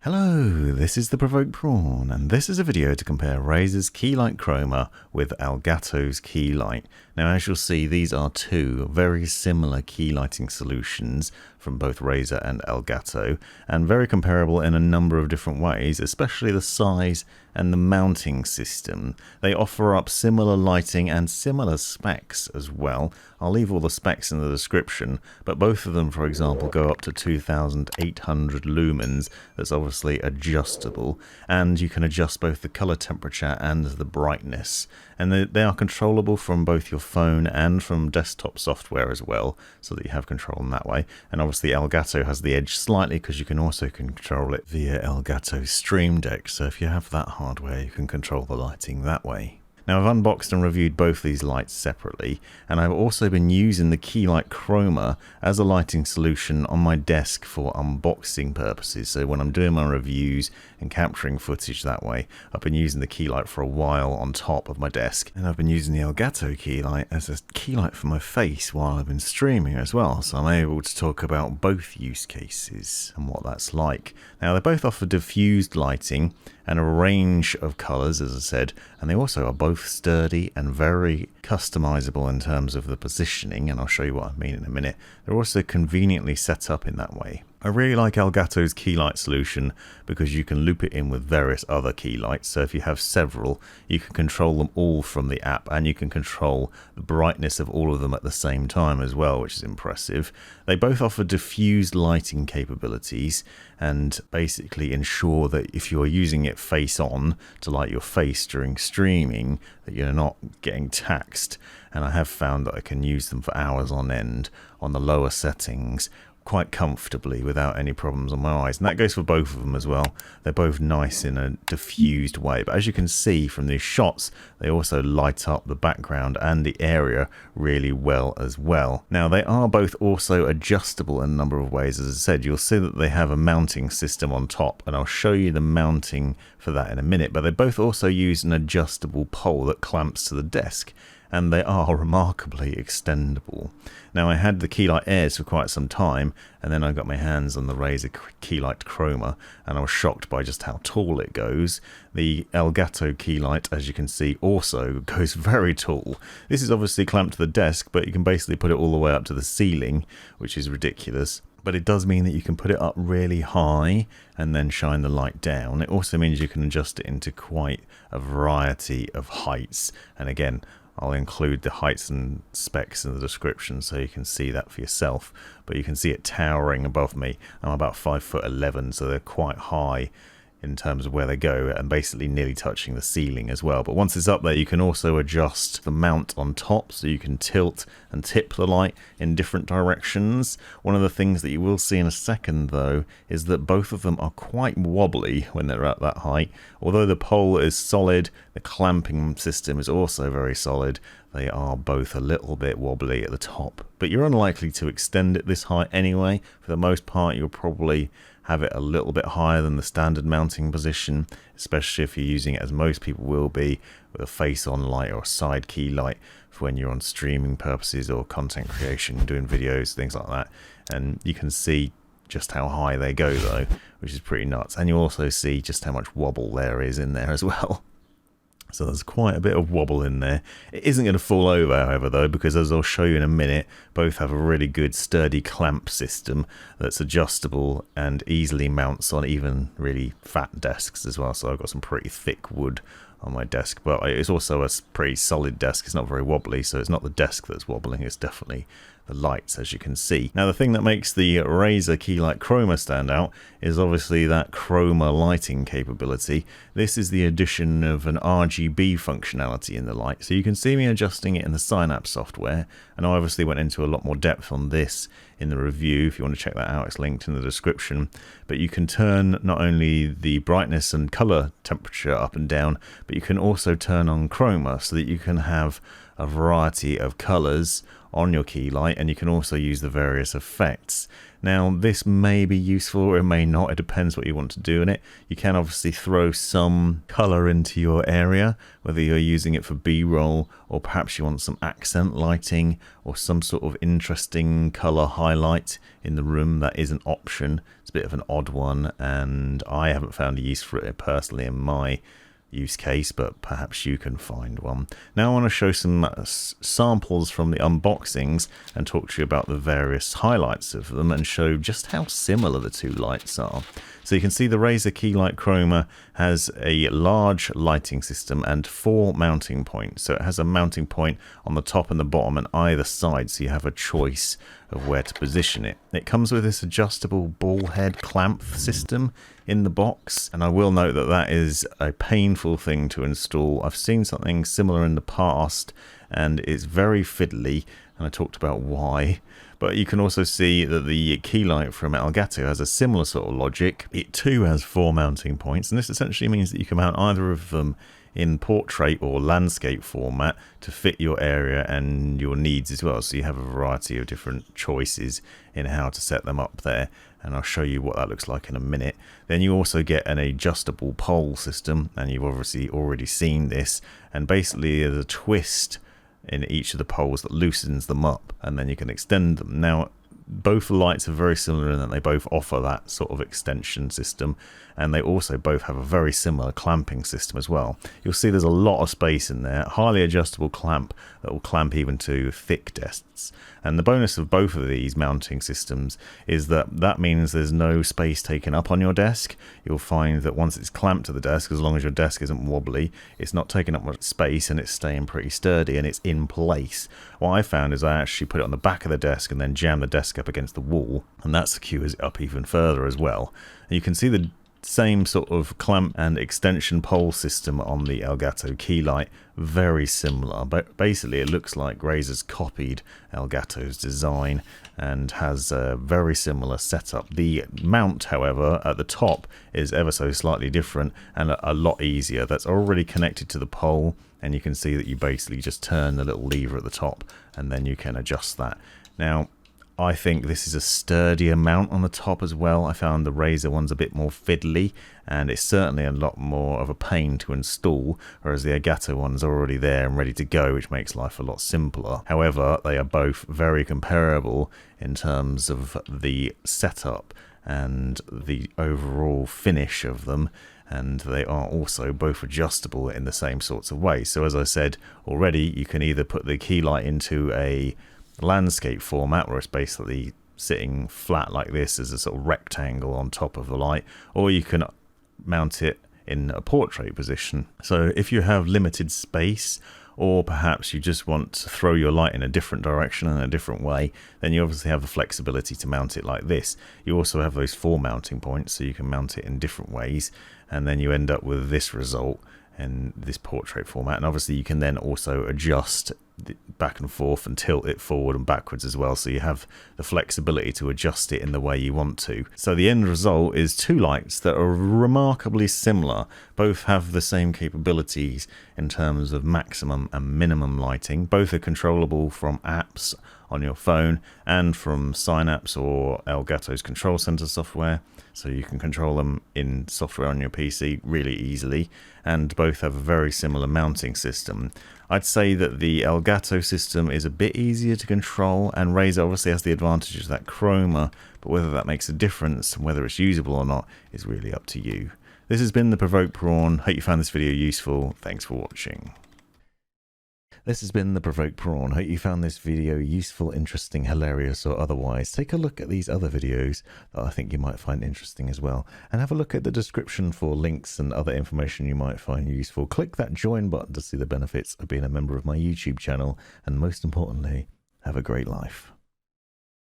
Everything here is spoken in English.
Hello, this is the Provoked Prawn, and this is a video to compare Razer's Key Light Chroma with Elgato's Key Light. Now, as you'll see, these are two very similar key lighting solutions from both Razer and Elgato, and very comparable in a number of different ways, especially the size and the mounting system. They offer up similar lighting and similar specs as well. I'll leave all the specs in the description, but both of them, for example, go up to 2800 lumens. That's obviously adjustable, and you can adjust both the color temperature and the brightness. And they are controllable from both your phone and from desktop software as well, so that you have control in that way. And obviously Elgato has the edge slightly because you can also control it via Elgato Stream Deck. So if you have that hardware, you can control the lighting that way. Now, I've unboxed and reviewed both these lights separately, and I've also been using the Key Light Chroma as a lighting solution on my desk for unboxing purposes. So when I'm doing my reviews and capturing footage that way, I've been using the Key Light for a while on top of my desk, and I've been using the Elgato Key Light as a key light for my face while I've been streaming as well. So I'm able to talk about both use cases and what that's like. Now, they both offer diffused lighting and a range of colours, as I said, and they also are both sturdy and very customizable in terms of the positioning, and I'll show you what I mean in a minute. They're also conveniently set up in that way. I really like Elgato's key light solution because you can loop it in with various other key lights. So if you have several, you can control them all from the app, and you can control the brightness of all of them at the same time as well, which is impressive. They both offer diffused lighting capabilities and basically ensure that if you're using it face on to light your face during streaming, that you're not getting taxed. And I have found that I can use them for hours on end on the lower settings quite comfortably without any problems on my eyes, and that goes for both of them as well. They're both nice in a diffused way, but as you can see from these shots, they also light up the background and the area really well as well. Now, they are both also adjustable in a number of ways. As I said, you'll see that they have a mounting system on top, and I'll show you the mounting for that in a minute, but they both also use an adjustable pole that clamps to the desk, and they are remarkably extendable. Now, I had the Key Light Airs for quite some time, and then I got my hands on the Razer Key Light Chroma, and I was shocked by just how tall it goes. The Elgato Key Light, as you can see, also goes very tall. This is obviously clamped to the desk, but you can basically put it all the way up to the ceiling, which is ridiculous. But it does mean that you can put it up really high and then shine the light down. It also means you can adjust it into quite a variety of heights, and again, I'll include the heights and specs in the description so you can see that for yourself. But you can see it towering above me. I'm about 5'11", so they're quite high in terms of where they go, and basically nearly touching the ceiling as well. But once it's up there, you can also adjust the mount on top, so you can tilt and tip the light in different directions. One of the things that you will see in a second, though, is that both of them are quite wobbly when they're at that height. Although the pole is solid, the clamping system is also very solid. They are both a little bit wobbly at the top, but you're unlikely to extend it this height anyway. For the most part, you'll probably have it a little bit higher than the standard mounting position, especially if you're using it, as most people will be, with a face-on light or a side key light for when you're on streaming purposes or content creation, doing videos, things like that. And you can see just how high they go though, which is pretty nuts. And you also see just how much wobble there is in there as well. So there's quite a bit of wobble in there. It isn't going to fall over, however, though, because as I'll show you in a minute, both have a really good sturdy clamp system that's adjustable and easily mounts on even really fat desks as well. So I've got some pretty thick wood on my desk, but it's also a pretty solid desk. It's not very wobbly, so it's not the desk that's wobbling, it's definitely the lights, as you can see. Now, the thing that makes the Razer Key Light Chroma stand out is obviously that chroma lighting capability. This is the addition of an RGB functionality in the light, so you can see me adjusting it in the Synapse software, and I obviously went into a lot more depth on this in the review. If you want to check that out, it's linked in the description. But you can turn not only the brightness and color temperature up and down, but you can also turn on chroma so that you can have a variety of colors on your key light, and you can also use the various effects. Now this may be useful or it may not, it depends what you want to do in it. You can obviously throw some color into your area, whether you're using it for B-roll or perhaps you want some accent lighting or some sort of interesting color highlight in the room. That is an option. It's a bit of an odd one and I haven't found a use for it personally in my use case, but perhaps you can find one. Now I want to show some samples from the unboxings and talk to you about the various highlights of them and show just how similar the two lights are. So you can see the Razer Key Light Chroma has a large lighting system and 4 mounting points. So it has a mounting point on the top and the bottom and either side, so you have a choice of where to position it. It comes with this adjustable ball head clamp system in the box, and I will note that that is a painful thing to install. I've seen something similar in the past and it's very fiddly, and I talked about why. But you can also see that the key light from Elgato has a similar sort of logic. It too has 4 mounting points, and this essentially means that you can mount either of them in portrait or landscape format to fit your area and your needs as well. So you have a variety of different choices in how to set them up there, and I'll show you what that looks like in a minute. Then you also get an adjustable pole system, and you've obviously already seen this, and basically there's a twist in each of the poles that loosens them up and then you can extend them. Now both lights are very similar in that they both offer that sort of extension system, and they also both have a very similar clamping system as well. You'll see there's a lot of space in there, highly adjustable clamp that will clamp even to thick desks. And the bonus of both of these mounting systems is that means there's no space taken up on your desk. You'll find that once it's clamped to the desk, as long as your desk isn't wobbly, it's not taking up much space and it's staying pretty sturdy and it's in place. What I found is I actually put it on the back of the desk and then jam the desk up against the wall, and that secures it up even further as well. And you can see the same sort of clamp and extension pole system on the Elgato Key Light, very similar, but basically it looks like Razer's copied Elgato's design and has a very similar setup. The mount, however, at the top is ever so slightly different and a lot easier. That's already connected to the pole, and you can see that you basically just turn the little lever at the top and then you can adjust that. Now I think this is a sturdier mount on the top as well. I found the Razer one's a bit more fiddly, and it's certainly a lot more of a pain to install, whereas the Elgato one's already there and ready to go, which makes life a lot simpler. However, they are both very comparable in terms of the setup and the overall finish of them, and they are also both adjustable in the same sorts of ways. So as I said already, you can either put the key light into a landscape format where it's basically sitting flat like this as a sort of rectangle on top of the light, or you can mount it in a portrait position. So if you have limited space, or perhaps you just want to throw your light in a different direction and a different way, then you obviously have the flexibility to mount it like this. You also have those 4 mounting points, so you can mount it in different ways, and then you end up with this result in this portrait format. And obviously you can then also adjust back and forth and tilt it forward and backwards as well, so you have the flexibility to adjust it in the way you want to. So the end result is 2 lights that are remarkably similar. Both have the same capabilities in terms of maximum and minimum lighting. Both are controllable from apps on your phone and from Synapse or Elgato's control center software, so you can control them in software on your PC really easily, and both have a very similar mounting system. I'd say that the Elgato system is a bit easier to control, and Razer obviously has the advantages of that chroma, but whether that makes a difference and whether it's usable or not is really up to you. This has been the Provoked Prawn. Hope you found this video useful. Thanks for watching. This has been the Provoked Prawn. Hope you found this video useful, interesting, hilarious, or otherwise. Take a look at these other videos that I think you might find interesting as well. And have a look at the description for links and other information you might find useful. Click that join button to see the benefits of being a member of my YouTube channel. And most importantly, have a great life.